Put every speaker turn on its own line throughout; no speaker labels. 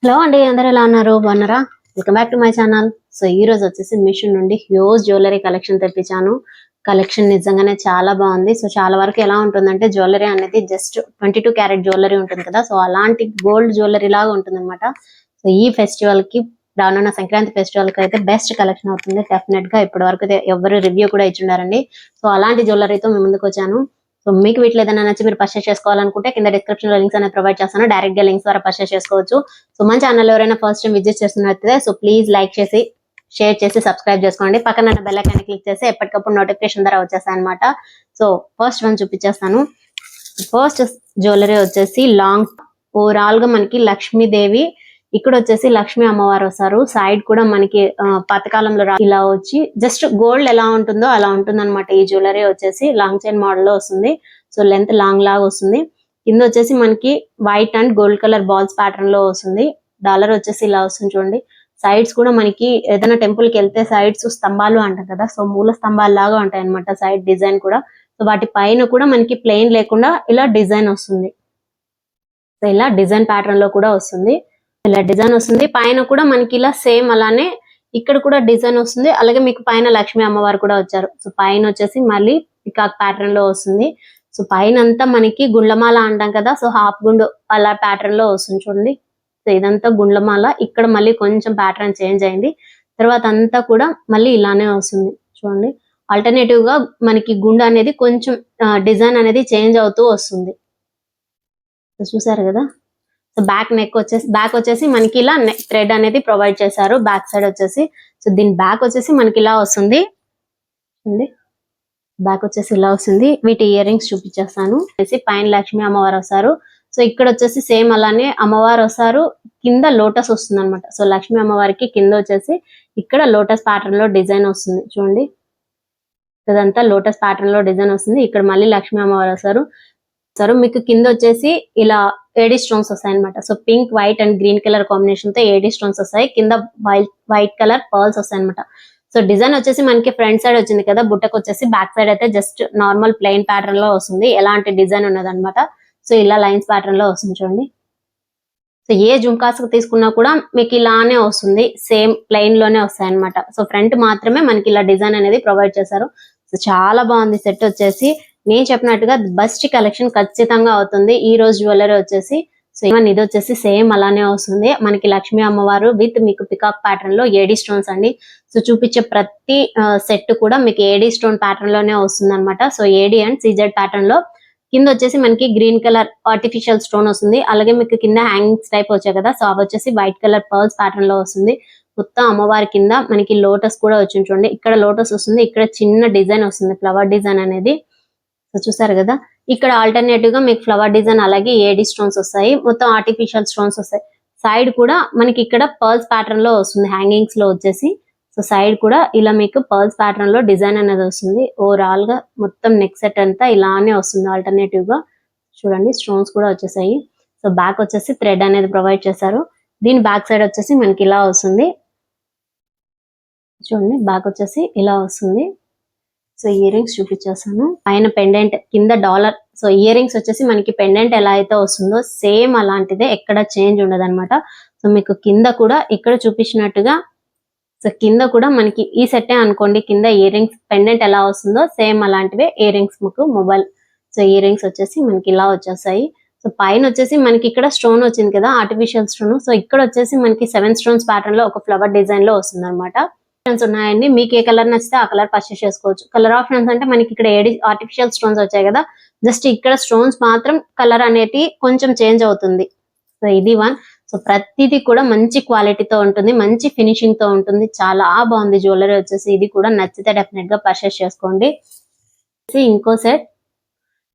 Hello అండి, అందరూ ఎలా ఉన్నారు? బాగున్నారా? Welcome back to my channel. So ఈ రోజు వచ్చేసి మిషన్ నుండి హ్యూజ్ జ్యువెలరీ కలెక్షన్ తెప్పించాను. కలెక్షన్ నిజంగానే చాలా బాగుంది. సో చాలా వరకు ఎలా ఉంటుందంటే జ్యువెలరీ అనేది జస్ట్ 22 క్యారెట్ జ్యువెలరీ ఉంటుంది కదా, సో అలాంటి గోల్డ్ జ్యువెలరీ లాగా ఉంటుంది అనమాట. సో ఈ ఫెస్టివల్ కి, రానున్న సంక్రాంతి ఫెస్టివల్ కి అయితే బెస్ట్ కలెక్షన్ అవుతుంది డెఫినెట్ గా. ఇప్పటి వరకు ఎవరు రివ్యూ కూడా ఇచ్చిండారండి. సో అలాంటి జ్యువెలరీతో మేము ముందుకు వచ్చాను. సో మీకు వీటిలో ఏదైనా నచ్చి మీరు పర్చేస్ చేసుకోవాలనుకుంటే కింద డిస్క్రిప్షన్ లో లింక్స్ అనేది ప్రొవైడ్ చేస్తాను. డైరెక్ట్ గా లింక్స్ ద్వారా పర్చేస్ చేసుకోవచ్చు. సో మన ఛానల్ ఎవరైనా ఫస్ట్ టైం విజిట్ చేస్తున్నట్లయితే సో ప్లీజ్ లైక్ చేసి, షేర్ చేసి, సబ్స్క్రైబ్ చేసుకోండి. పక్కన బెల్ ఐకాన్ క్లిక్ చేసి ఎప్పటికప్పుడు నోటిఫికేషన్ ద్వారా వచ్చేస్తాయి అనమాట. సో ఫస్ట్ వన్ చూపించేస్తాను. ఫస్ట్ జ్యువెలరీ వచ్చేసి లాంగ్, ఓవరాల్ గా మనకి లక్ష్మీదేవి, ఇక్కడ వచ్చేసి లక్ష్మీ అమ్మవారు వస్తారు. సైడ్ కూడా మనకి పాతకాలంలో ఇలా వచ్చి జస్ట్ గోల్డ్ ఎలా ఉంటుందో అలా ఉంటుంది అనమాట. ఈ జ్యువెలరీ వచ్చేసి లాంగ్ చైన్ మోడల్ లో వస్తుంది. సో లెంత్ లాంగ్ లాగా వస్తుంది. కింద వచ్చేసి మనకి white and gold colour balls pattern లో వస్తుంది. డాలర్ వచ్చేసి ఇలా వస్తుంది చూడండి. సైడ్స్ కూడా మనకి ఏదైనా టెంపుల్ కి వెళ్తే సైడ్స్ స్తంభాలు అంటాం కదా, సో మూల స్తంభాలు లాగా ఉంటాయి అనమాట సైడ్ డిజైన్ కూడా. సో వాటి పైన కూడా మనకి ప్లెయిన్ లేకుండా ఇలా డిజైన్ వస్తుంది. సో ఇలా డిజైన్ ప్యాటర్న్ లో కూడా వస్తుంది. ఇలా డిజైన్ వస్తుంది. పైన కూడా మనకి ఇలా సేమ్ అలానే ఇక్కడ కూడా డిజైన్ వస్తుంది. అలాగే మీకు పైన లక్ష్మీ అమ్మవారు కూడా వచ్చారు. సో పైన వచ్చేసి మళ్ళీ పికాక్ ప్యాటర్న్ లో వస్తుంది. సో పైన అంతా మనకి గుండ్లమాల అంటాం కదా, సో హాఫ్ గుండు అలా ప్యాటర్న్ లో వస్తుంది చూడండి. సో ఇదంతా గుండ్లమాల. ఇక్కడ మళ్ళీ కొంచెం ప్యాటర్న్ చేంజ్ అయింది. తర్వాత అంతా కూడా మళ్ళీ ఇలానే వస్తుంది చూడండి. ఆల్టర్నేటివ్ గా మనకి గుండు అనేది కొంచెం డిజైన్ అనేది చేంజ్ అవుతూ వస్తుంది. చూసారు కదా. సో బ్యాక్ వచ్చేసి మనకి ఇలా థ్రెడ్ అనేది ప్రొవైడ్ చేశారు బ్యాక్ సైడ్ వచ్చేసి. సో దీని బ్యాక్ వచ్చేసి మనకి ఇలా వస్తుంది. బ్యాక్ వచ్చేసి ఇలా వస్తుంది. వీటి ఇయర్ రింగ్స్ చూపించేస్తాను. పైన లక్ష్మీ అమ్మవారు వస్తారు. సో ఇక్కడ వచ్చేసి సేమ్ అలానే అమ్మవారు వస్తారు. కింద లోటస్ వస్తుంది అనమాట. సో లక్ష్మీ అమ్మవారికి కింద వచ్చేసి ఇక్కడ లోటస్ ప్యాటర్న్ లో డిజైన్ వస్తుంది చూడండి. ఇదంతా లోటస్ ప్యాటర్న్ లో డిజైన్ వస్తుంది. ఇక్కడ మళ్ళీ లక్ష్మీ అమ్మవారు వస్తారు. మీకు కింద వచ్చేసి ఇలా ఏడీ స్టోన్స్ వస్తాయి అనమాట. So pink, white and green colour combination తో ఏడీ స్టోన్స్ వస్తాయి. కింద వైట్ కలర్ పర్ల్స్ వస్తాయి అనమాట. సో డిజైన్ వచ్చేసి మనకి ఫ్రంట్ సైడ్ వచ్చింది కదా, బుట్టకు వచ్చేసి బ్యాక్ సైడ్ అయితే జస్ట్ నార్మల్ ప్లెయిన్ ప్యాటర్న్ లో వస్తుంది. ఎలాంటి డిజైన్ ఉన్నది అనమాట. సో ఇలా లైన్స్ ప్యాటర్న్ లో వస్తుంది చూడండి. సో ఏ జుంకాస్ తీసుకున్నా కూడా మీకు ఇలానే వస్తుంది. సేమ్ ప్లెయిన్ లోనే వస్తాయి అనమాట. సో ఫ్రంట్ మాత్రమే మనకి ఇలా డిజైన్ అనేది ప్రొవైడ్ చేశారు. సో చాలా బాగుంది సెట్ వచ్చేసి. నేను చెప్పినట్టుగా బెస్ట్ కలెక్షన్ ఖచ్చితంగా అవుతుంది ఈ రోజు జ్యువెలరీ వచ్చేసి. సో ఇది వచ్చేసి సేమ్ అలానే వస్తుంది. మనకి లక్ష్మీ అమ్మవారు విత్ మీకు పికాక్ ప్యాటర్న్ లో ఏడీ స్టోన్స్ అండి. సో చూపించే ప్రతి సెట్ కూడా మీకు ఏడీ స్టోన్ ప్యాటర్న్ లోనే వస్తుంది అనమాట. So AD and CZ pattern లో కింద వచ్చేసి మనకి గ్రీన్ కలర్ ఆర్టిఫిషియల్ స్టోన్ వస్తుంది. అలాగే మీకు కింద హ్యాంగింగ్స్ టైప్ వచ్చాయి కదా, సో అవి వచ్చేసి వైట్ కలర్ పర్ల్స్ ప్యాటర్న్ లో వస్తుంది. మొత్తం అమ్మవారి కింద మనకి లోటస్ కూడా వచ్చింది చూడండి. ఇక్కడ లోటస్ వస్తుంది. ఇక్కడ చిన్న డిజైన్ వస్తుంది, ఫ్లవర్ డిజైన్ అనేది. సో చూసారు కదా. ఇక్కడ ఆల్టర్నేటివ్ గా మీకు ఫ్లవర్ డిజైన్ అలాగే ఏడీ స్టోన్స్ వస్తాయి. మొత్తం ఆర్టిఫిషియల్ స్టోన్స్ వస్తాయి. సైడ్ కూడా మనకి ఇక్కడ పర్ల్స్ ప్యాటర్న్ లో వస్తుంది హ్యాంగింగ్స్ లో వచ్చేసి. సో సైడ్ కూడా ఇలా మీకు పర్ల్స్ ప్యాటర్న్ లో డిజైన్ అనేది వస్తుంది. ఓవరాల్ గా మొత్తం నెక్ సెట్ అంతా ఇలానే వస్తుంది ఆల్టర్నేటివ్ గా. చూడండి స్టోన్స్ కూడా వచ్చేసాయి. సో బ్యాక్ వచ్చేసి థ్రెడ్ అనేది ప్రొవైడ్ చేశారు. దీని బ్యాక్ సైడ్ వచ్చేసి మనకి ఇలా వస్తుంది చూడండి. బ్యాక్ వచ్చేసి ఇలా వస్తుంది. సో ఇయర్ రింగ్స్ చూపించేస్తాను. పైన పెండెంట్, కింద డాలర్. సో ఇయర్ రింగ్స్ వచ్చేసి మనకి పెండెంట్ ఎలా అయితే వస్తుందో సేమ్ అలాంటిదే, ఎక్కడ చేంజ్ ఉండదు అనమాట. సో మీకు కింద కూడా ఇక్కడ చూపించినట్టుగా, సో కింద కూడా మనకి ఈ సెట్టే అనుకోండి. కింద ఇయర్ రింగ్స్ పెండెంట్ ఎలా వస్తుందో సేమ్ అలాంటివే ఇయర్ రింగ్స్ మీకు మొబైల్. సో ఇయర్ రింగ్స్ వచ్చేసి మనకి ఇలా వచ్చేస్తాయి. సో పైన వచ్చేసి మనకి ఇక్కడ స్టోన్ వచ్చింది కదా, ఆర్టిఫిషియల్ స్టోన్. సో ఇక్కడ వచ్చేసి మనకి 7 స్టోన్స్ ప్యాటర్న్ లో ఒక ఫ్లవర్ డిజైన్ లో వస్తుంది అనమాట. ఉన్నాయండి. మీకు ఏ కలర్ నచ్చితే ఆ కలర్ పర్చేస్ చేసుకోవచ్చు. కలర్ ఆప్షన్స్ అంటే మనకి ఇక్కడ ఏడి ఆర్టిఫిషియల్ స్టోన్స్ వచ్చాయి కదా, జస్ట్ ఇక్కడ స్టోన్స్ మాత్రం కలర్ అనేది కొంచెం చేంజ్ అవుతుంది. సో ఇది వన్. సో ప్రతిదీ కూడా మంచి క్వాలిటీతో ఉంటుంది, మంచి ఫినిషింగ్ తో ఉంటుంది. చాలా బాగుంది జ్యువెలరీ వచ్చేసి. ఇది కూడా నచ్చితే డెఫినెట్ గా పర్చేస్ చేసుకోండి. ఇంకో సెట్.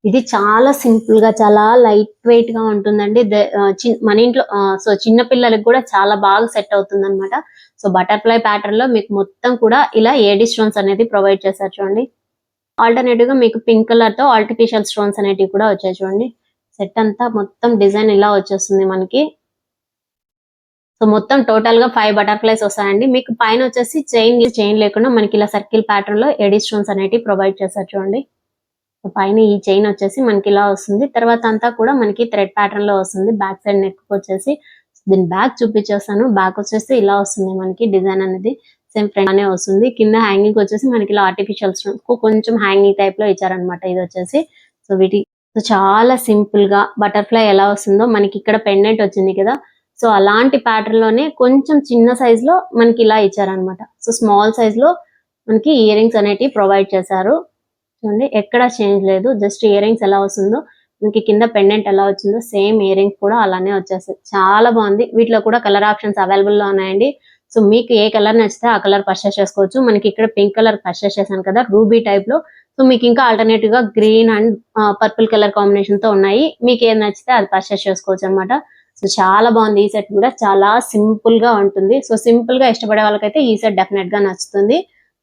ఇది చాలా సింపుల్ గా, చాలా లైట్ వెయిట్ గా ఉంటుందండి. మన ఇంట్లో సో చిన్న పిల్లలకి కూడా చాలా బాగా సెట్ అవుతుంది అనమాట. సో బటర్ఫ్లై ప్యాటర్న్ లో మీకు మొత్తం కూడా ఇలా ఏడీ స్టోన్స్ అనేది ప్రొవైడ్ చేశారు చూడండి. ఆల్టర్నేటివ్ గా మీకు పింక్ కలర్ తో ఆర్టిఫిషియల్ స్టోన్స్ అనేటివి కూడా వచ్చాయి చూడండి. సెట్ అంతా మొత్తం డిజైన్ ఇలా వచ్చేస్తుంది మనకి. సో మొత్తం టోటల్ గా 5 బటర్ఫ్లైస్ వస్తాయండి. మీకు పైన వచ్చేసి చైన్ లేకుండా మనకి ఇలా సర్కిల్ ప్యాటర్న్ లో ఏడీ స్టోన్స్ అనేటివి ప్రొవైడ్ చేశారు చూడండి. పైన ఈ చైన్ వచ్చేసి మనకి ఇలా వస్తుంది. తర్వాత అంతా కూడా మనకి థ్రెడ్ ప్యాటర్న్ లో వస్తుంది. బ్యాక్ సైడ్ నెక్ వచ్చేసి దీని బ్యాక్ చూపించేస్తాను. బ్యాక్ వచ్చేసి ఇలా వస్తుంది మనకి డిజైన్ అనేది సేమ్ ఫ్రంట్ అనే వస్తుంది. కింద హ్యాంగింగ్ వచ్చేసి మనకి ఇలా ఆర్టిఫిషియల్ స్టోన్స్ కొంచెం హ్యాంగింగ్ టైప్ లో ఇచ్చారనమాట. ఇది వచ్చేసి సో వీటి చాలా సింపుల్ గా బటర్ఫ్లై ఎలా వస్తుందో మనకి ఇక్కడ పెండెంట్ వచ్చింది కదా, సో అలాంటి ప్యాటర్న్ లోనే కొంచెం చిన్న సైజ్ లో మనకి ఇలా ఇచ్చారనమాట. సో స్మాల్ సైజ్ లో మనకి ఇయర్ రింగ్స్ అనేటివి ప్రొవైడ్ చేశారు. చూడండి ఎక్కడ చేంజ్ లేదు, జస్ట్ ఇయర్ రింగ్స్ ఎలా వస్తుందో మనకి కింద పెండెంట్ ఎలా వచ్చిందో సేమ్ ఇయర్ రింగ్స్ కూడా అలానే వచ్చేస్తాయి. చాలా బాగుంది. వీటిలో కూడా కలర్ ఆప్షన్స్ అవైలబుల్ లో ఉన్నాయండి. సో మీకు ఏ కలర్ నచ్చితే ఆ కలర్ పర్చేస్ చేసుకోవచ్చు. మనకి ఇక్కడ పింక్ కలర్ పర్చేస్ చేశాను కదా రూబీ టైప్ లో. సో మీకు ఇంకా ఆల్టర్నేటివ్ గా green and purple colour combination తో ఉన్నాయి. మీకు ఏది నచ్చితే అది పర్చేస్ చేసుకోవచ్చు అనమాట. సో చాలా బాగుంది. ఈ సెట్ కూడా చాలా సింపుల్ గా ఉంటుంది. సో సింపుల్ గా ఇష్టపడే వాళ్ళకైతే ఈ సెట్ డెఫినెట్ గా నచ్చుతుంది.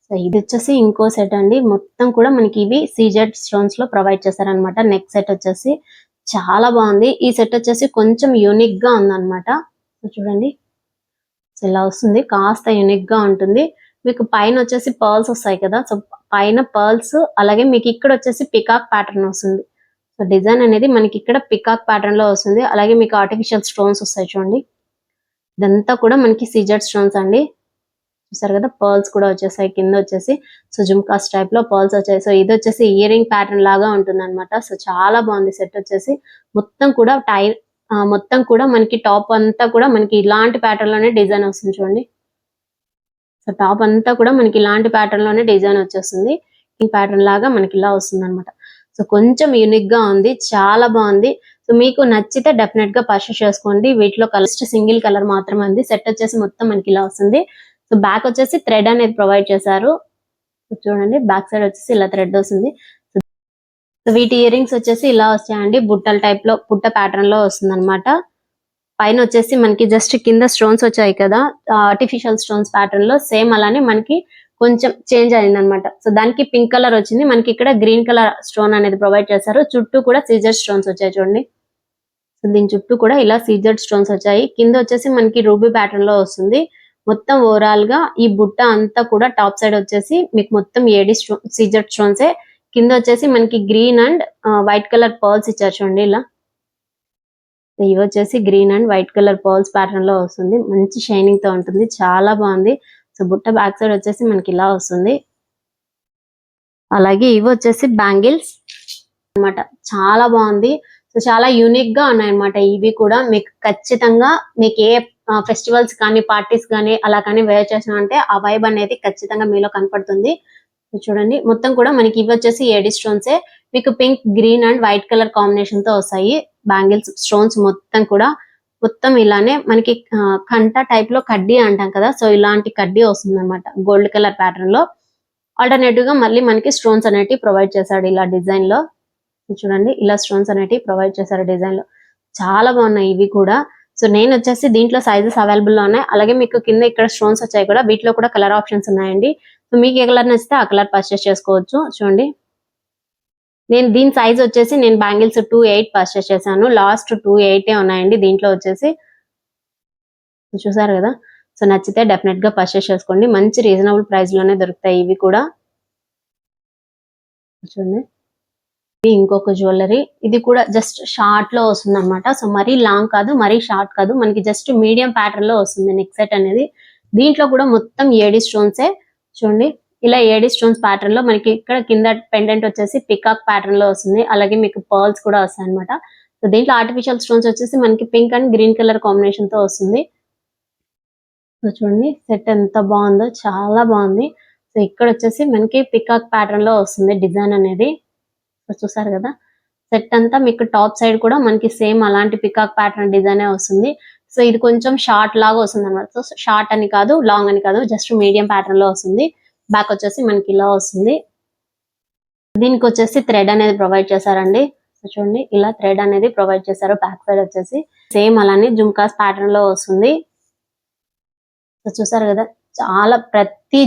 సో ఇది వచ్చేసి ఇంకో సెట్ అండి. మొత్తం కూడా మనకి ఇవి సీజెడ్ స్టోన్స్ లో ప్రొవైడ్ చేశారనమాట. నెక్ సెట్ వచ్చేసి చాలా బాగుంది. ఈ సెట్ వచ్చేసి కొంచెం యూనిక్ గా ఉందన్నమాట. సో చూడండి సో ఇలా వస్తుంది, కాస్త యూనిక్ గా ఉంటుంది. మీకు పైన వచ్చేసి పర్ల్స్ వస్తాయి కదా, సో పైన పర్ల్స్ అలాగే మీకు ఇక్కడ వచ్చేసి పికాక్ ప్యాటర్న్ వస్తుంది. సో డిజైన్ అనేది మనకి ఇక్కడ పికాక్ ప్యాటర్న్ లో వస్తుంది. అలాగే మీకు ఆర్టిఫిషియల్ స్టోన్స్ వస్తాయి చూడండి. ఇదంతా కూడా మనకి సీజెడ్ స్టోన్స్ అండి. చూసారు కదా పర్ల్స్ కూడా వచ్చేసాయి కింద వచ్చేసి. సో జుమ్కాస్ టైప్ లో పర్ల్స్ వచ్చాయి. సో ఇది వచ్చేసి ఇయర్ రింగ్ ప్యాటర్న్ లాగా ఉంటుంది అనమాట. సో చాలా బాగుంది సెట్ వచ్చేసి. మొత్తం కూడా మొత్తం కూడా మనకి టాప్ అంతా కూడా మనకి ఇలాంటి ప్యాటర్న్ లోనే డిజైన్ వస్తుంది చూడండి. సో టాప్ అంతా కూడా మనకి ఇలాంటి ప్యాటర్న్ లోనే డిజైన్ వచ్చేస్తుంది. ఈ ప్యాటర్న్ లాగా మనకి ఇలా వస్తుంది అనమాట. సో కొంచెం యూనిక్ గా ఉంది, చాలా బాగుంది. సో మీకు నచ్చితే డెఫినెట్ గా పర్చేస్ చేసుకోండి. వీటిలో కలర్స్ సింగిల్ కలర్ మాత్రమే ఉంది. సెట్ వచ్చేసి మొత్తం మనకి ఇలా వస్తుంది. సో బ్యాక్ వచ్చేసి థ్రెడ్ అనేది ప్రొవైడ్ చేశారు. చూడండి బ్యాక్ సైడ్ వచ్చేసి ఇలా థ్రెడ్ వస్తుంది. సో వీటి ఇయర్ రింగ్స్ వచ్చేసి ఇలా వస్తాయండి. బుట్టల టైప్ లో బుట్ట ప్యాటర్న్ లో వస్తుంది అనమాట. పైన వచ్చేసి మనకి జస్ట్ కింద స్టోన్స్ వచ్చాయి కదా ఆర్టిఫిషియల్ స్టోన్స్ ప్యాటర్న్ లో, సేమ్ అలానే మనకి కొంచెం చేంజ్ అయింది అనమాట. సో దానికి పింక్ కలర్ వచ్చింది. మనకి ఇక్కడ గ్రీన్ కలర్ స్టోన్ అనేది ప్రొవైడ్ చేశారు. చుట్టూ కూడా సీజర్ స్టోన్స్ వచ్చాయి చూడండి. సో దీని చుట్టూ కూడా ఇలా సీజర్ స్టోన్స్ వచ్చాయి. కింద వచ్చేసి మనకి రూబీ ప్యాటర్న్ లో వస్తుంది. మొత్తం ఓవరాల్ గా ఈ బుట్ట అంతా కూడా టాప్ సైడ్ వచ్చేసి మీకు మొత్తం సీజర్ స్టోన్సే. కింద వచ్చేసి మనకి green and white colour pearls ఇచ్చారు చూడండి ఇలా. ఇవి వచ్చేసి green and white colour pearls pattern లో వస్తుంది. మంచి షైనింగ్ తో ఉంటుంది, చాలా బాగుంది. సో బుట్ట బ్యాక్ సైడ్ వచ్చేసి మనకి ఇలా వస్తుంది. అలాగే ఇవి వచ్చేసి బ్యాంగిల్స్ అన్నమాట. చాలా బాగుంది. సో చాలా యూనిక్ గా ఉన్నాయన్నమాట. ఇవి కూడా మీకు ఖచ్చితంగా మీకు ఏ ఫెస్టివల్స్ కానీ పార్టీస్ కానీ అలా కానీ వేర్ చేసినామంటే ఆ వైబ్ అనేది ఖచ్చితంగా మీలో కనపడుతుంది. చూడండి మొత్తం కూడా మనకి ఇవి వచ్చేసి ఏడి స్టోన్సే. మీకు pink green and white colour combination తో వస్తాయి బ్యాంగిల్స్ స్టోన్స్ మొత్తం కూడా. మొత్తం ఇలానే మనకి కంట టైప్ లో కడ్డీ అంటాం కదా, సో ఇలాంటి కడ్డీ వస్తుంది అనమాట గోల్డ్ కలర్ ప్యాటర్న్ లో. ఆల్టర్నేటివ్ గా మళ్ళీ మనకి స్టోన్స్ అనేటివి ప్రొవైడ్ చేశాడు ఇలా డిజైన్ లో. చూడండి ఇలా స్టోన్స్ అనేటివి ప్రొవైడ్ చేశారు డిజైన్ లో. చాలా బాగున్నాయి ఇవి కూడా. సో నేను వచ్చేసి దీంట్లో సైజెస్ అవైలబుల్ లో ఉన్నాయి. అలాగే మీకు కింద ఇక్కడ స్టోన్స్ వచ్చాయి కూడా, వీటిలో కూడా కలర్ ఆప్షన్స్ ఉన్నాయండి. సో మీకు ఏ కలర్ నచ్చితే ఆ కలర్ పర్చేస్ చేసుకోవచ్చు. చూడండి నేను దీని సైజ్ వచ్చేసి నేను బ్యాంగిల్స్ 2.8 పర్చేస్ చేశాను. లాస్ట్ 2.8 ఉన్నాయండి దీంట్లో వచ్చేసి. చూసారు కదా. సో నచ్చితే డెఫినెట్ గా పర్చేస్ చేసుకోండి. మంచి రీజనబుల్ ప్రైస్ లోనే దొరుకుతాయి ఇవి కూడా. చూడండి ఇంకొక జ్యువెలరీ, ఇది కూడా జస్ట్ షార్ట్ లో వస్తుంది అనమాట. సో మరీ లాంగ్ కాదు, మరీ షార్ట్ కాదు, మనకి జస్ట్ మీడియం ప్యాటర్న్ లో వస్తుంది నెక్ సెట్ అనేది. దీంట్లో కూడా మొత్తం ఏడి స్టోన్సే. చూడండి ఇలా ఏడి స్టోన్స్ ప్యాటర్న్ లో మనకి ఇక్కడ కింద పెండెంట్ వచ్చేసి పికాక్ ప్యాటర్న్ లో వస్తుంది. అలాగే మీకు పర్ల్స్ కూడా వస్తాయి అనమాట. సో దీంట్లో ఆర్టిఫిషియల్ స్టోన్స్ వచ్చేసి మనకి pink and green colour combination తో వస్తుంది. సో చూడండి సెట్ ఎంత బాగుందో, చాలా బాగుంది. సో ఇక్కడ వచ్చేసి మనకి పికాక్ ప్యాటర్న్ లో వస్తుంది డిజైన్ అనేది. చూసారు కదా. సెట్ అంతా మీకు టాప్ సైడ్ కూడా మనకి సేమ్ అలాంటి పికాక్ ప్యాటర్న్ డిజైన్ వస్తుంది. సో ఇది కొంచెం షార్ట్ లాగా వస్తుంది అనమాట. సో షార్ట్ అని కాదు, లాంగ్ అని కాదు, జస్ట్ మీడియం ప్యాటర్న్ లో వస్తుంది. బ్యాక్ వచ్చేసి మనకి ఇలా వస్తుంది. దీనికి వచ్చేసి థ్రెడ్ అనేది ప్రొవైడ్ చేశారండి. సో చూడండి ఇలా థ్రెడ్ అనేది ప్రొవైడ్ చేశారు. బ్యాక్ సైడ్ వచ్చేసి సేమ్ అలానే జుమ్కాస్ ప్యాటర్న్ లో వస్తుంది. సో చూసారు కదా. చాలా ప్రతి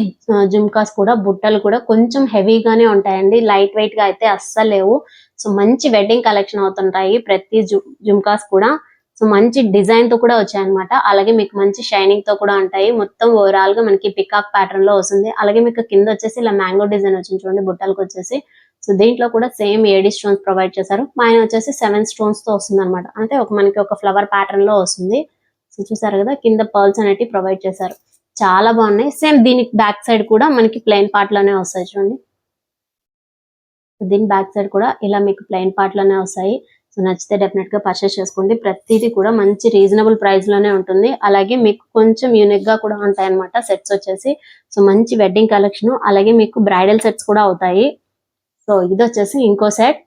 జుమ్కాస్ కూడా బుట్టలు కూడా కొంచెం హెవీగానే ఉంటాయండి, లైట్ వెయిట్ గా అయితే అస్సలు లేవు. సో మంచి వెడ్డింగ్ కలెక్షన్ అవుతుంటాయి ప్రతి జుమ్కాస్ కూడా. సో మంచి డిజైన్ తో కూడా వచ్చాయన్నమాట. అలాగే మీకు మంచి షైనింగ్ తో కూడా ఉంటాయి. మొత్తం ఓవరాల్ గా మనకి పికాక్ ప్యాటర్న్ లో వస్తుంది. అలాగే మీకు కింద వచ్చేసి ఇలా మ్యాంగో డిజైన్ వచ్చింది చూడండి బుట్టలకు వచ్చేసి. సో దీంట్లో కూడా సేమ్ ఏడి స్టోన్స్ ప్రొవైడ్ చేశారు. పైన వచ్చేసి 7 స్టోన్స్ తో వస్తుంది అనమాట. అంటే మనకి ఒక ఫ్లవర్ ప్యాటర్న్ లో వస్తుంది. సో సో చూసారు కదా, కింద పర్ల్స్ అనేటివి ప్రొవైడ్ చేశారు. చాలా బాగున్నాయి. సేమ్ దీనికి బ్యాక్ సైడ్ కూడా మనకి ప్లెయిన్ పార్ట్ లోనే వస్తాయి చూడండి. దీని బ్యాక్ సైడ్ కూడా ఇలా మీకు ప్లెయిన్ పార్ట్ లోనే వస్తాయి. సో నచ్చితే డెఫినెట్ గా పర్చేస్ చేసుకోండి. ప్రతిదీ కూడా మంచి రీజనబుల్ ప్రైస్ లోనే ఉంటుంది. అలాగే మీకు కొంచెం యూనిక్ గా కూడా ఉంటాయి అన్నమాట సెట్స్ వచ్చేసి. సో మంచి వెడ్డింగ్ కలెక్షన్, అలాగే మీకు బ్రైడల్ సెట్స్ కూడా అవుతాయి. సో ఇది వచ్చేసి ఇంకో సెట్.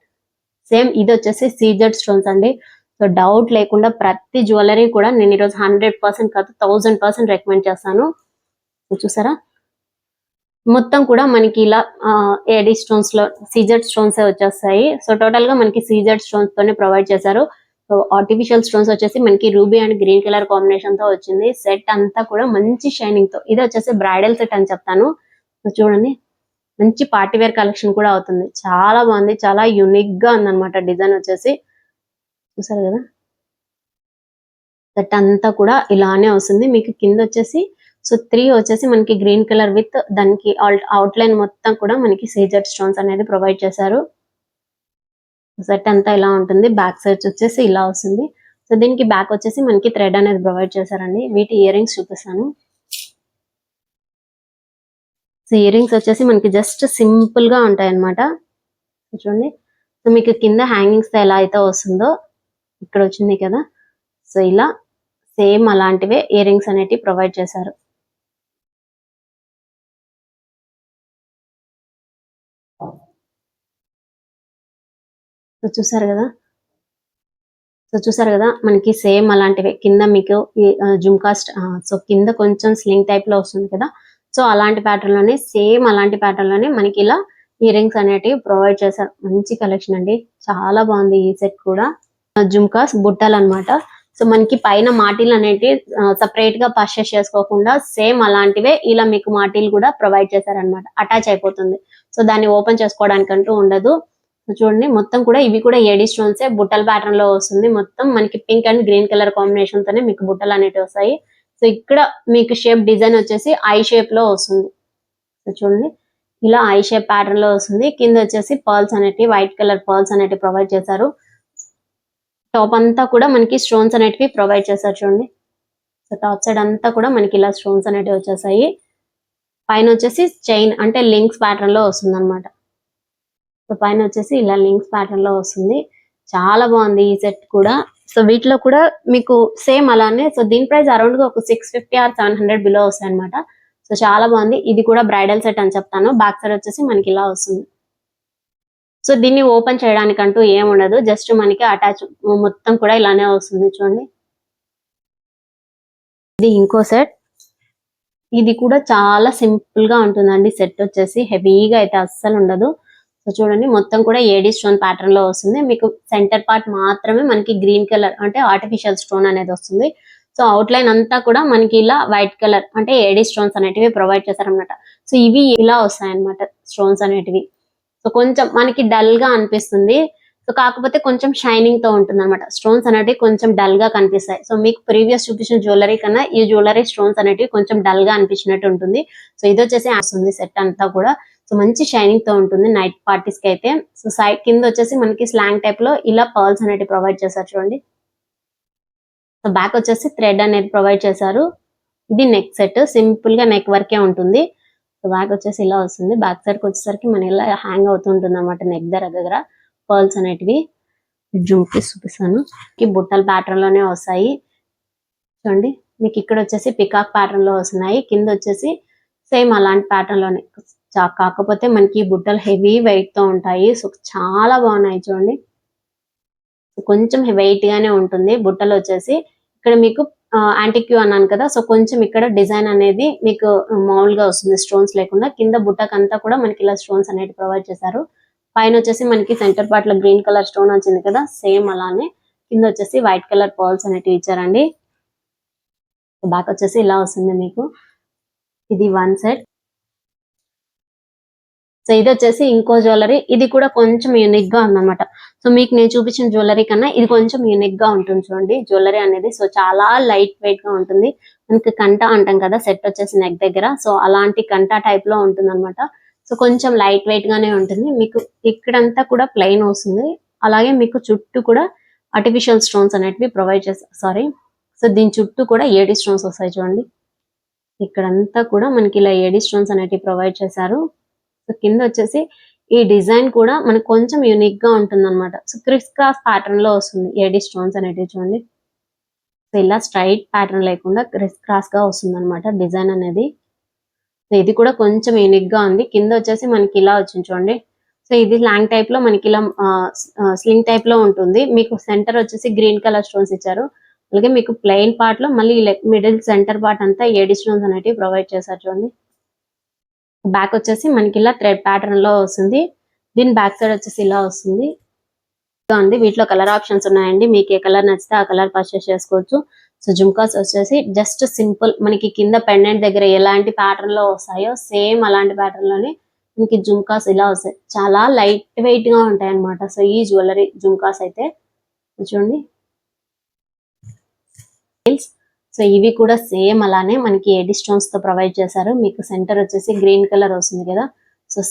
సేమ్ ఇది వచ్చేసి సీజెడ్ స్టోన్స్ అండి. సో డౌట్ లేకుండా ప్రతి జ్యువెలరీ కూడా నేను ఈరోజు 100% కాదు 1000% రికమెండ్ చేస్తాను. చూసారా, మొత్తం కూడా మనకి ఇలా ఏడీ స్టోన్స్ లో సీజెడ్ స్టోన్స్ వచ్చేస్తాయి. సో టోటల్ గా మనకి సీజెడ్ స్టోన్స్ తోనే ప్రొవైడ్ చేశారు. సో ఆర్టిఫిషియల్ స్టోన్స్ వచ్చేసి మనకి ruby and green colour combination తో వచ్చింది. సెట్ అంతా కూడా మంచి షైనింగ్ తో. ఇది వచ్చేసి బ్రైడల్ సెట్ అని చెప్తాను. సో చూడండి, మంచి పార్టీ వేర్ కలెక్షన్ కూడా అవుతుంది. చాలా బాగుంది, చాలా యూనిక్ గా ఉందన్నమాట డిజైన్ వచ్చేసి. చూసారు కదా, సెట్ అంతా కూడా ఇలానే వస్తుంది. మీకు కింద వచ్చేసి సో 3 వచ్చేసి మనకి గ్రీన్ కలర్ విత్ దానికి అవుట్ లైన్ మొత్తం కూడా మనకి సీజెడ్ స్టోన్స్ అనేది ప్రొవైడ్ చేశారు. సెట్ అంతా ఇలా ఉంటుంది. బ్యాక్ సైడ్స్ వచ్చేసి ఇలా వస్తుంది. సో దీనికి బ్యాక్ వచ్చేసి మనకి థ్రెడ్ అనేది ప్రొవైడ్ చేశారండి. వీటి ఇయర్ రింగ్స్ చూపిస్తాను. సో ఇయర్ రింగ్స్ వచ్చేసి మనకి జస్ట్ సింపుల్ గా ఉంటాయి అన్నమాట. చూడండి, సో మీకు కింద హ్యాంగింగ్స్ తో ఎలా అయితే వస్తుందో ఇక్కడ వచ్చింది కదా, సో ఇలా సేమ్ అలాంటివే ఇయర్ రింగ్స్ అనేటివి ప్రొవైడ్ చేశారు. సో చూసారు కదా, మనకి సేమ్ అలాంటివే కింద మీకు జుమ్కాస్ట్, సో కింద కొంచెం స్లింగ్ టైప్ లో వస్తుంది కదా, సో అలాంటి ప్యాటర్న్ లోనే సేమ్ అలాంటి ప్యాటర్న్ లోనే మనకి ఇలా ఇయర్ రింగ్స్ అనేటివి ప్రొవైడ్ చేశారు. మంచి కలెక్షన్ అండి, చాలా బాగుంది ఈ సెట్ కూడా. జుమ్కాస్ బుట్టలు అన్నమాట. సో మనకి పైన మాటీలు అనేటివి సపరేట్ గా పర్చేస్ చేసుకోకుండా సేమ్ అలాంటివే ఇలా మీకు మాటీలు కూడా ప్రొవైడ్ చేశారనమాట. అటాచ్ అయిపోతుంది. సో దాన్ని ఓపెన్ చేసుకోవడానికంటూ ఉండదు. చూడండి, మొత్తం కూడా ఇవి కూడా ఏడీ స్టోన్స్ బుట్టల ప్యాటర్న్ లో వస్తుంది. మొత్తం మనకి pink and green colour combination తోనే మీకు బుట్టలు అనేటివి వస్తాయి. సో ఇక్కడ మీకు షేప్ డిజైన్ వచ్చేసి ఐ షేప్ లో వస్తుంది. సో చూడండి, ఇలా ఐ షేప్ ప్యాటర్న్ లో వస్తుంది. కింద వచ్చేసి పర్ల్స్ అనేటివి వైట్ కలర్ పర్ల్స్ అనేటివి ప్రొవైడ్ చేశారు. టాప్ అంతా కూడా మనకి స్టోన్స్ అనేటివి ప్రొవైడ్ చేశారు చూడండి. సో టాప్ సైడ్ అంతా కూడా మనకి ఇలా స్టోన్స్ అనేటివి వచ్చేసాయి. పైన వచ్చేసి చైన్ అంటే లింక్స్ ప్యాటర్న్ లో వస్తుంది అనమాట. సో పైన వచ్చేసి ఇలా లింక్స్ ప్యాటర్న్ లో వస్తుంది. చాలా బాగుంది ఈ సెట్ కూడా. సో వీటిలో కూడా మీకు సేమ్ అలానే. సో దీని ప్రైస్ అరౌండ్ గా ఒక 650 ఆర్ 700 బిలో వస్తాయి అనమాట. సో చాలా బాగుంది. ఇది కూడా బ్రైడల్ సెట్ అని చెప్తాను. బ్యాక్ సైడ్ వచ్చేసి మనకి ఇలా వస్తుంది. సో దీన్ని ఓపెన్ చేయడానికంటూ ఏం ఉండదు, జస్ట్ మనకి అటాచ్ మొత్తం కూడా ఇలానే వస్తుంది చూడండి. ఇది ఇంకో సెట్. ఇది కూడా చాలా సింపుల్ గా ఉంటుందండి. సెట్ వచ్చేసి హెవీగా అయితే అస్సలు ఉండదు. సో చూడండి, మొత్తం కూడా ఏడీ స్టోన్ ప్యాటర్న్ లో వస్తుంది. మీకు సెంటర్ పార్ట్ మాత్రమే మనకి గ్రీన్ కలర్ అంటే ఆర్టిఫిషియల్ స్టోన్ అనేది వస్తుంది. సో అవుట్ లైన్ అంతా కూడా మనకి ఇలా వైట్ కలర్ అంటే ఏడీ స్టోన్స్ అనేటివి ప్రొవైడ్ చేశారనమాట. సో ఇవి ఇలా వస్తాయి అనమాట స్టోన్స్ అనేటివి. సో కొంచెం మనకి డల్ గా అనిపిస్తుంది. సో కాకపోతే కొంచెం షైనింగ్ తో ఉంటుంది అనమాట. స్టోన్స్ అనేటివి కొంచెం డల్ గా కనిపిస్తాయి. సో మీకు ప్రీవియస్ చూపించిన జ్యువెలరీ కన్నా ఈ జ్యువెలరీ స్టోన్స్ అనేటివి కొంచెం డల్ గా అనిపించినట్టు ఉంటుంది. సో ఇది వచ్చేసి వస్తుంది సెట్ అంతా కూడా. సో మంచి షైనింగ్ తో ఉంటుంది నైట్ పార్టీస్ కి అయితే. సో సైడ్ కింద వచ్చేసి మనకి స్లాంగ్ టైప్ లో ఇలా పర్ల్స్ అనేటివి ప్రొవైడ్ చేశారు చూడండి. సో బ్యాక్ వచ్చేసి థ్రెడ్ అనేది ప్రొవైడ్ చేశారు. ఇది నెక్ సెట్, సింపుల్ గా నెక్ వరకే ఉంటుంది. సో బ్యాక్ వచ్చేసి ఇలా వస్తుంది. బ్యాక్ సైడ్ కి వచ్చేసరికి మన ఇలా హ్యాంగ్ అవుతుంటుంది అనమాట నెక్ దగ్గర పర్ల్స్ అనేటివి. జుమ్కి చూపిస్తాను. బుట్టల ప్యాటర్న్ లోనే వస్తాయి చూడండి. మీకు ఇక్కడ వచ్చేసి పికాక్ ప్యాటర్న్ లో వస్తున్నాయి. కింద వచ్చేసి సేమ్ అలాంటి ప్యాటర్న్ లోనే, కాకపోతే మనకి బుట్టలు హెవీ వెయిట్ తో ఉంటాయి. సో చాలా బాగున్నాయి చూడండి. కొంచెం వెయిట్ గానే ఉంటుంది బుట్టలు వచ్చేసి. ఇక్కడ మీకు యాంటిక్యూ అన్నాను కదా, సో కొంచెం ఇక్కడ డిజైన్ అనేది మీకు మామూలుగా వస్తుంది స్టోన్స్ లేకుండా. కింద బుట్టకంతా కూడా మనకి ఇలా స్టోన్స్ అనేవి ప్రొవైడ్ చేశారు. పైన వచ్చేసి మనకి సెంటర్ పార్ట్ లో గ్రీన్ కలర్ స్టోన్ వచ్చింది కదా, సేమ్ అలానే కింద వచ్చేసి వైట్ కలర్ పర్ల్స్ అనేటివి ఇచ్చారండి. బ్యాక్ వచ్చేసి ఇలా వస్తుంది మీకు. ఇది వన్ సెట్. సో ఇది వచ్చేసి ఇంకో జ్యువెలరీ. ఇది కూడా కొంచెం యూనిక్ గా ఉందన్నమాట. సో మీకు నేను చూపించిన జ్యువెలరీ కన్నా ఇది కొంచెం యూనిక్ గా ఉంటుంది చూడండి జ్యువెలరీ అనేది. సో చాలా లైట్ వెయిట్ గా ఉంటుంది. మనకి కంట అంటాం కదా సెట్ వచ్చేసి నెక్ దగ్గర, సో అలాంటి కంట టైప్ లో ఉంటుంది అనమాట. సో కొంచెం లైట్ వెయిట్ గానే ఉంటుంది. మీకు ఇక్కడంతా కూడా ప్లెయిన్ వస్తుంది. అలాగే మీకు చుట్టూ కూడా ఆర్టిఫిషియల్ స్టోన్స్ అనేటివి ప్రొవైడ్ చేస్తారు. సో దీని చుట్టూ కూడా ఏడి స్టోన్స్ వస్తాయి చూడండి. ఇక్కడంతా కూడా మనకి ఇలా ఏడి స్టోన్స్ అనేటివి ప్రొవైడ్ చేశారు. సో కింద వచ్చేసి ఈ డిజైన్ కూడా మనకు కొంచెం యూనిక్ గా ఉంటుంది అనమాట. సో క్రిస్ క్రాస్ ప్యాటర్న్ లో వస్తుంది ఏడి స్టోన్స్ అనేటివి చూడండి. సో ఇలా స్ట్రైట్ ప్యాటర్న్ లేకుండా క్రిస్ క్రాస్ గా వస్తుంది అనమాట డిజైన్ అనేది. సో ఇది కూడా కొంచెం యూనిక్ గా ఉంది. కింద వచ్చేసి మనకి ఇలా వచ్చింది చూడండి. సో ఇది లాంగ్ టైప్ లో మనకి ఇలా స్లింగ్ టైప్ లో ఉంటుంది. మీకు సెంటర్ వచ్చేసి గ్రీన్ కలర్ స్టోన్స్ ఇచ్చారు. అలాగే మీకు ప్లెయిన్ పార్ట్ లో మళ్ళీ మిడిల్ సెంటర్ పార్ట్ అంతా ఏడి స్టోన్స్ అనేటివి ప్రొవైడ్ చేశారు చూడండి. బ్యాక్ వచ్చేసి మనకి ఇలా థ్రెడ్ ప్యాటర్న్ లో వస్తుంది. దీని బ్యాక్ సైడ్ వచ్చేసి ఇలా వస్తుంది. వీటిలో కలర్ ఆప్షన్స్ ఉన్నాయండి. మీకు ఏ కలర్ నచ్చితే ఆ కలర్ పర్చేస్ చేసుకోవచ్చు. సో జుమ్కాస్ వచ్చేసి జస్ట్ సింపుల్ మనకి కింద పెండెంట్ దగ్గర ఎలాంటి ప్యాటర్న్ లో వస్తాయో సేమ్ అలాంటి ప్యాటర్న్ లోనే మనకి జుమ్కాస్ ఇలా వస్తాయి. చాలా లైట్ వెయిట్ గా ఉంటాయి అన్నమాట. సో ఈ జ్యువెలరీ జుమ్కాస్ అయితే చూడండి. సో ఇవి కూడా సేమ్ అలానే మనకి ఏడి స్టోన్స్ తో ప్రొవైడ్ చేశారు. మీకు సెంటర్ వచ్చేసి గ్రీన్ కలర్ వస్తుంది కదా. సో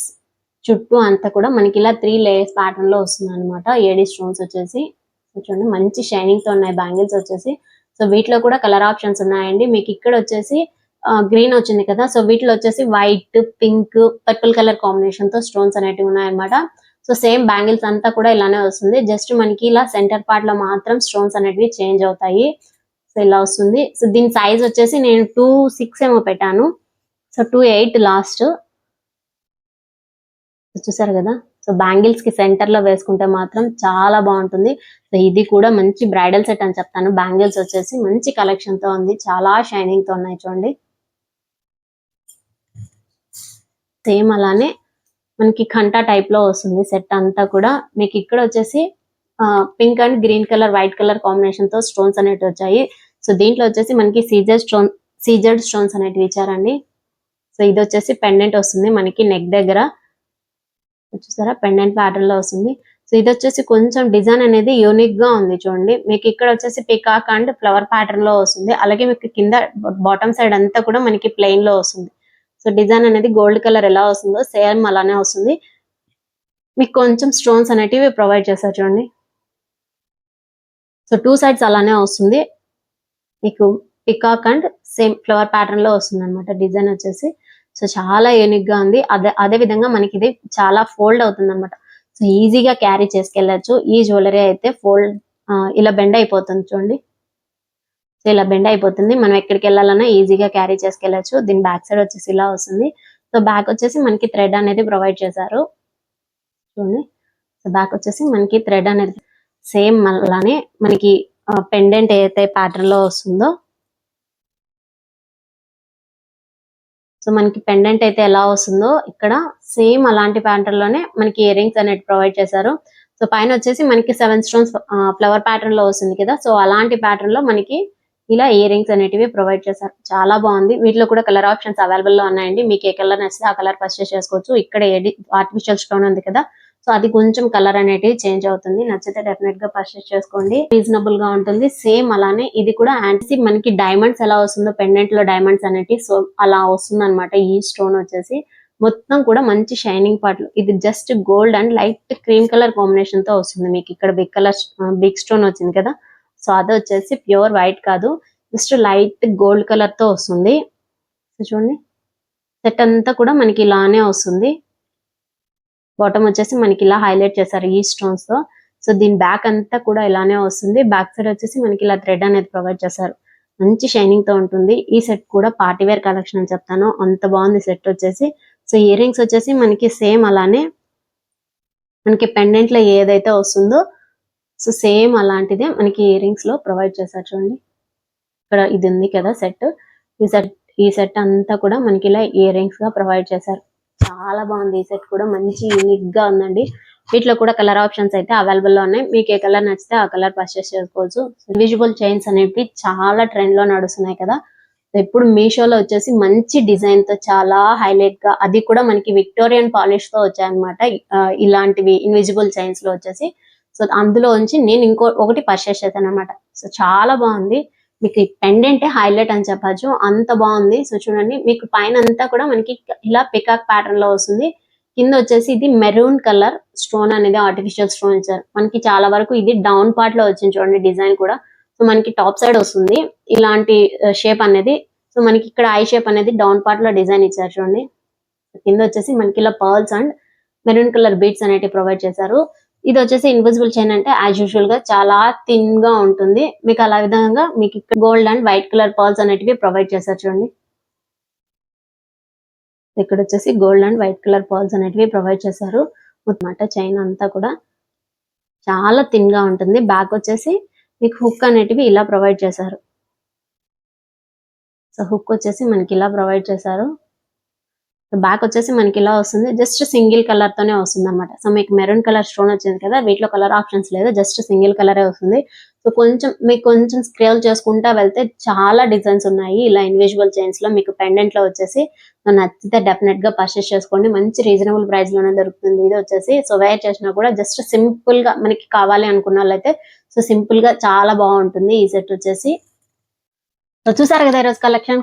చుట్టూ అంతా కూడా మనకి ఇలా 3 లేయర్స్ ప్యాటర్న్ లో వస్తుంది అనమాట. ఏడి స్టోన్స్ వచ్చేసి చూడండి మంచి షైనింగ్ తో ఉన్నాయి బ్యాంగిల్స్ వచ్చేసి. సో వీటిలో కూడా కలర్ ఆప్షన్స్ ఉన్నాయండి. మీకు ఇక్కడ వచ్చేసి గ్రీన్ వచ్చింది కదా. సో వీటిలో వచ్చేసి white, pink, purple colour combination తో స్టోన్స్ అనేటివి ఉన్నాయన్నమాట. సో సేమ్ బ్యాంగిల్స్ అంతా కూడా ఇలానే వస్తుంది. జస్ట్ మనకి ఇలా సెంటర్ పార్ట్ లో మాత్రం స్టోన్స్ అనేటివి చేంజ్ అవుతాయి. సో ఇలా వస్తుంది. సో దీని సైజ్ వచ్చేసి నేను 2.6 ఏమో పెట్టాను. సో 2.8 లాస్ట్ చూసారు కదా. సో బ్యాంగిల్స్ కి సెంటర్ లో వేసుకుంటే మాత్రం చాలా బాగుంటుంది. సో ఇది కూడా మంచి బ్రైడల్ సెట్ అని చెప్తాను. బ్యాంగిల్స్ వచ్చేసి మంచి కలెక్షన్ తో ఉంది. చాలా షైనింగ్ తో ఉన్నాయి చూడండి. సేమ్ అలానే మనకి ఖంటా టైప్ లో వస్తుంది సెట్ అంతా కూడా. మీకు ఇక్కడ వచ్చేసి pink and green colour, white colour combination తో స్టోన్స్ అనేటివి వచ్చాయి. సో దీంట్లో వచ్చేసి మనకి సీజెడ్ స్టోన్స్ అనేటివి ఇచ్చారండి. సో ఇది వచ్చేసి పెండెంట్ వస్తుంది మనకి నెక్ దగ్గర చూసారా, పెండెంట్ ప్యాటర్న్ లో వస్తుంది. సో ఇది వచ్చేసి కొంచెం డిజైన్ అనేది యూనిక్ గా ఉంది చూడండి. మీకు ఇక్కడ వచ్చేసి పికాక్ అండ్ ఫ్లవర్ ప్యాటర్న్ లో వస్తుంది. అలాగే మీకు కింద బాటమ్ సైడ్ అంతా కూడా మనకి ప్లెయిన్ లో వస్తుంది. సో డిజైన్ అనేది గోల్డ్ కలర్ ఎలా వస్తుందో సేమ్ అలానే వస్తుంది. మీకు కొంచెం స్టోన్స్ అనేటివి ప్రొవైడ్ చేస్తారు చూడండి. సో 2 సైడ్స్ అలానే వస్తుంది. మీకు peacock and same flower pattern లో వస్తుంది అనమాట డిజైన్ వచ్చేసి. సో చాలా యూనిక్ గా ఉంది. అదే విధంగా మనకి ఇది చాలా ఫోల్డ్ అవుతుంది అనమాట. సో ఈజీగా క్యారీ చేసుకెళ్ళచ్చు. ఈ జ్యువెలరీ అయితే ఫోల్డ్ ఇలా బెండ్ అయిపోతుంది చూడండి. సో ఇలా బెండ్ అయిపోతుంది. మనం ఎక్కడికి వెళ్ళాలన్నా ఈజీగా క్యారీ చేసుకెళ్ళచ్చు. దీని బ్యాక్ సైడ్ వచ్చేసి ఇలా వస్తుంది. సో బ్యాక్ వచ్చేసి మనకి థ్రెడ్ అనేది ప్రొవైడ్ చేశారు చూడండి. సో బ్యాక్ వచ్చేసి మనకి థ్రెడ్ అనేది సేమ్ అలానే మనకి పెండెంట్ ఏదైతే ప్యాటర్న్ లో వస్తుందో, సో మనకి పెండెంట్ అయితే ఎలా వస్తుందో ఇక్కడ సేమ్ అలాంటి ప్యాటర్న్ లోనే మనకి ఇయర్ రింగ్స్ అనేది ప్రొవైడ్ చేశారు. సో పైన వచ్చేసి మనకి 7 స్టోన్స్ ఫ్లవర్ ప్యాటర్న్ లో వస్తుంది కదా. సో అలాంటి ప్యాటర్న్ లో మనకి ఇలా ఇయర్ రింగ్స్ అనేటివి ప్రొవైడ్ చేశారు. చాలా బాగుంది. వీటిలో కూడా కలర్ ఆప్షన్స్ అవైలబుల్ లో ఉన్నాయండి. మీకు ఏ కలర్ నచ్చితే ఆ కలర్ పర్చేస్ చేసుకోవచ్చు. ఇక్కడ ఆర్టిఫిషియల్ స్టోన్ ఉంది కదా. సో అది కొంచెం కలర్ అనేది చేంజ్ అవుతుంది. నచ్చితే డెఫినెట్ గా పర్చేస్ చేసుకోండి. రీజనబుల్ గా ఉంటుంది. సేమ్ అలానే ఇది కూడా మనకి డైమండ్స్ ఎలా వస్తుందో పెండెంట్ లో డైమండ్స్ అనేవి సో అలా వస్తుంది అనమాట. ఈ స్టోన్ వచ్చేసి మొత్తం కూడా మంచి షైనింగ్ పార్ట్. ఇది just gold and light cream colour combination తో వస్తుంది. మీకు ఇక్కడ బిగ్ స్టోన్ వచ్చింది కదా. సో అది వచ్చేసి ప్యూర్ వైట్ కాదు, జస్ట్ లైట్ గోల్డ్ కలర్ తో వస్తుంది. సో చూడండి సెట్ అంతా కూడా మనకి ఇలానే వస్తుంది. బాటమ్ వచ్చేసి మనకి ఇలా హైలైట్ చేశారు ఈ స్టోన్స్ తో. సో దీని బ్యాక్ అంతా కూడా ఇలానే వస్తుంది. బ్యాక్ సైడ్ వచ్చేసి మనకి ఇలా థ్రెడ్ అనేది ప్రొవైడ్ చేశారు. మంచి షైనింగ్ తో ఉంటుంది. ఈ సెట్ కూడా పార్టీ వేర్ కలెక్షన్ అని చెప్తాను. అంత బాగుంది సెట్ వచ్చేసి. సో ఇయర్ రింగ్స్ వచ్చేసి మనకి సేమ్ అలానే మనకి పెండెంట్ లో ఏదైతే వస్తుందో సో సేమ్ అలాంటిదే మనకి ఇయర్ రింగ్స్ లో ప్రొవైడ్ చేశారు చూడండి. ఇక్కడ ఇది ఉంది కదా సెట్. ఈ సెట్ అంతా కూడా మనకి ఇలా ఇయర్ రింగ్స్ గా ప్రొవైడ్ చేశారు. చాలా బాగుంది. ఈ సెట్ కూడా మంచి యూనిక్ గా ఉందండి. వీటిలో కూడా కలర్ ఆప్షన్స్ అయితే అవైలబుల్ లో ఉన్నాయి. మీకు ఏ కలర్ నచ్చితే ఆ కలర్ పర్చేస్ చేసుకోవచ్చు. ఇన్విజిబుల్ చైన్స్ అనేవి చాలా ట్రెండ్ లో నడుస్తున్నాయి కదా. ఇప్పుడు మీషోలో వచ్చేసి మంచి డిజైన్ తో చాలా హైలైట్ గా, అది కూడా మనకి విక్టోరియన్ పాలిష్ తో వచ్చాయన్నమాట. ఇలాంటివి ఇన్విజిబుల్ చైన్స్ లో వచ్చేసి. సో అందులో నుంచి నేను ఒకటి పర్చేస్ చేశాను అనమాట. సో చాలా బాగుంది. మీకు పెండెంటే హైలైట్ అని చెప్పచ్చు, అంత బాగుంది. సో చూడండి మీకు పైన అంతా కూడా మనకి ఇలా పికాక్ ప్యాటర్న్ లో వస్తుంది. కింద వచ్చేసి ఇది మెరూన్ కలర్ స్టోన్ అనేది ఆర్టిఫిషియల్ స్టోన్ ఇచ్చారు. మనకి చాలా వరకు ఇది డౌన్ పార్ట్ లో వచ్చింది చూడండి డిజైన్ కూడా. సో సో మనకి టాప్ సైడ్ వస్తుంది ఇలాంటి షేప్ అనేది. సో మనకి ఇక్కడ ఐ షేప్ అనేది డౌన్ పార్ట్ లో డిజైన్ ఇచ్చారు చూడండి. కింద వచ్చేసి మనకి ఇలా pearls and maroon colour beads అనేవి ప్రొవైడ్ చేశారు. ఇది వచ్చేసి ఇన్విజిబుల్ చైన్ అంటే యాజ్ యూజువల్ గా చాలా థిన్ గా ఉంటుంది. మీకు అలా విధంగా మీకు ఇక్కడ gold and white colour pearls అనేటివి ప్రొవైడ్ చేశారు చూడండి. ఇక్కడ వచ్చేసి gold and white colour pearls అనేటివి ప్రొవైడ్ చేశారు. అన్నమాట చైన్ అంతా కూడా చాలా థిన్ గా ఉంటుంది. బ్యాక్ వచ్చేసి మీకు హుక్ అనేటివి ఇలా ప్రొవైడ్ చేశారు. సో హుక్ వచ్చేసి మనకి ఇలా ప్రొవైడ్ చేశారు. బ్యాక్ వచ్చేసి మనకి ఇలా వస్తుంది. జస్ట్ సింగిల్ కలర్ తోనే వస్తుంది అనమాట. సో మీకు మెరూన్ కలర్ స్టోన్ వచ్చింది కదా, వీటిలో కలర్ ఆప్షన్స్ లేదు, జస్ట్ సింగిల్ కలరే వస్తుంది. సో మీకు కొంచెం స్క్రోల్ చేసుకుంటా వెళ్తే చాలా డిజైన్స్ ఉన్నాయి ఇలా ఇండివిజువల్ చైన్స్ లో. మీకు పెండెంట్ లో వచ్చేసి నచ్చితే డెఫినెట్ గా పర్చేస్ చేసుకోండి. మంచి రీజనబుల్ ప్రైస్ లోనే దొరుకుతుంది. ఇది వచ్చేసి సో వేర్ చేసినా కూడా జస్ట్ సింపుల్ గా మనకి కావాలి అనుకున్న వాళ్ళైతే సో సింపుల్ గా చాలా బాగుంటుంది ఈ సెట్ వచ్చేసి. సో చూసారు కదా ఈరోజు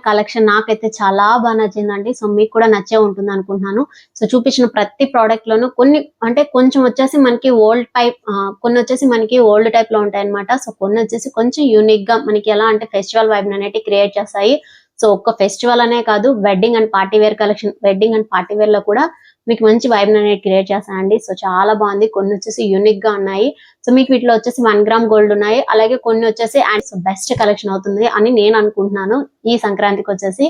కలెక్షన్ నాకైతే చాలా బాగా నచ్చిందండి. సో మీకు కూడా నచ్చే ఉంటుంది అనుకుంటున్నాను. సో చూపించిన ప్రతి ప్రోడక్ట్ లోను కొన్ని అంటే కొంచెం వచ్చేసి మనకి ఓల్డ్ టైప్, కొన్ని వచ్చేసి మనకి ఓల్డ్ టైప్ లో ఉంటాయి అనమాట. సో కొన్ని వచ్చేసి కొంచెం యూనిక్ గా మనకి ఎలా అంటే ఫెస్టివల్ వైబ్ అనేవి క్రియేట్ చేస్తాయి. సో ఒక్క ఫెస్టివల్ అనే కాదు, wedding and party wear collection, wedding and party wear లో కూడా మీకు మంచి వైబ్ అనేది క్రియేట్ చేస్తాయండి. సో చాలా బాగుంది. కొన్ని వచ్చేసి యూనిక్ గా ఉన్నాయి. సో మీకు వీటిలో వచ్చేసి 1 గ్రామ్ గోల్డ్ ఉన్నాయి, అలాగే కొన్ని వచ్చేసి అండ్ బెస్ట్ కలెక్షన్ అవుతుంది అని నేను అనుకుంటున్నాను ఈ సంక్రాంతికి వచ్చేసి.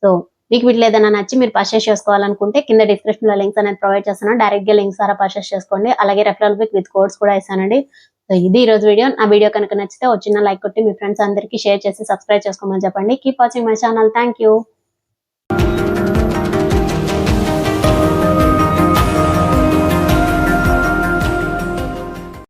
సో మీకు వీటిలో ఏదైనా నచ్చి మీరు పర్చేస్ చేసుకోవాలనుకుంటే కింద డిస్క్రిప్షన్ లో లింక్స్ అనేది ప్రొవైడ్ చేస్తాను. డైరెక్ట్ గా లింక్స్ ద్వారా పర్చేస్ చేసుకోండి. అలాగే రెఫరల్ పిక్ విత్ కోడ్స్ కూడా ఇస్తానండి. సో ఇది ఈ రోజు వీడియో. నా వీడియో కనుక నచ్చితే చిన్న లైక్ కొట్టి మీ ఫ్రెండ్స్ అందరికీ షేర్ చేసి సబ్స్క్రైబ్ చేసుకోమని చెప్పండి. Keep watching my channel. Thank you.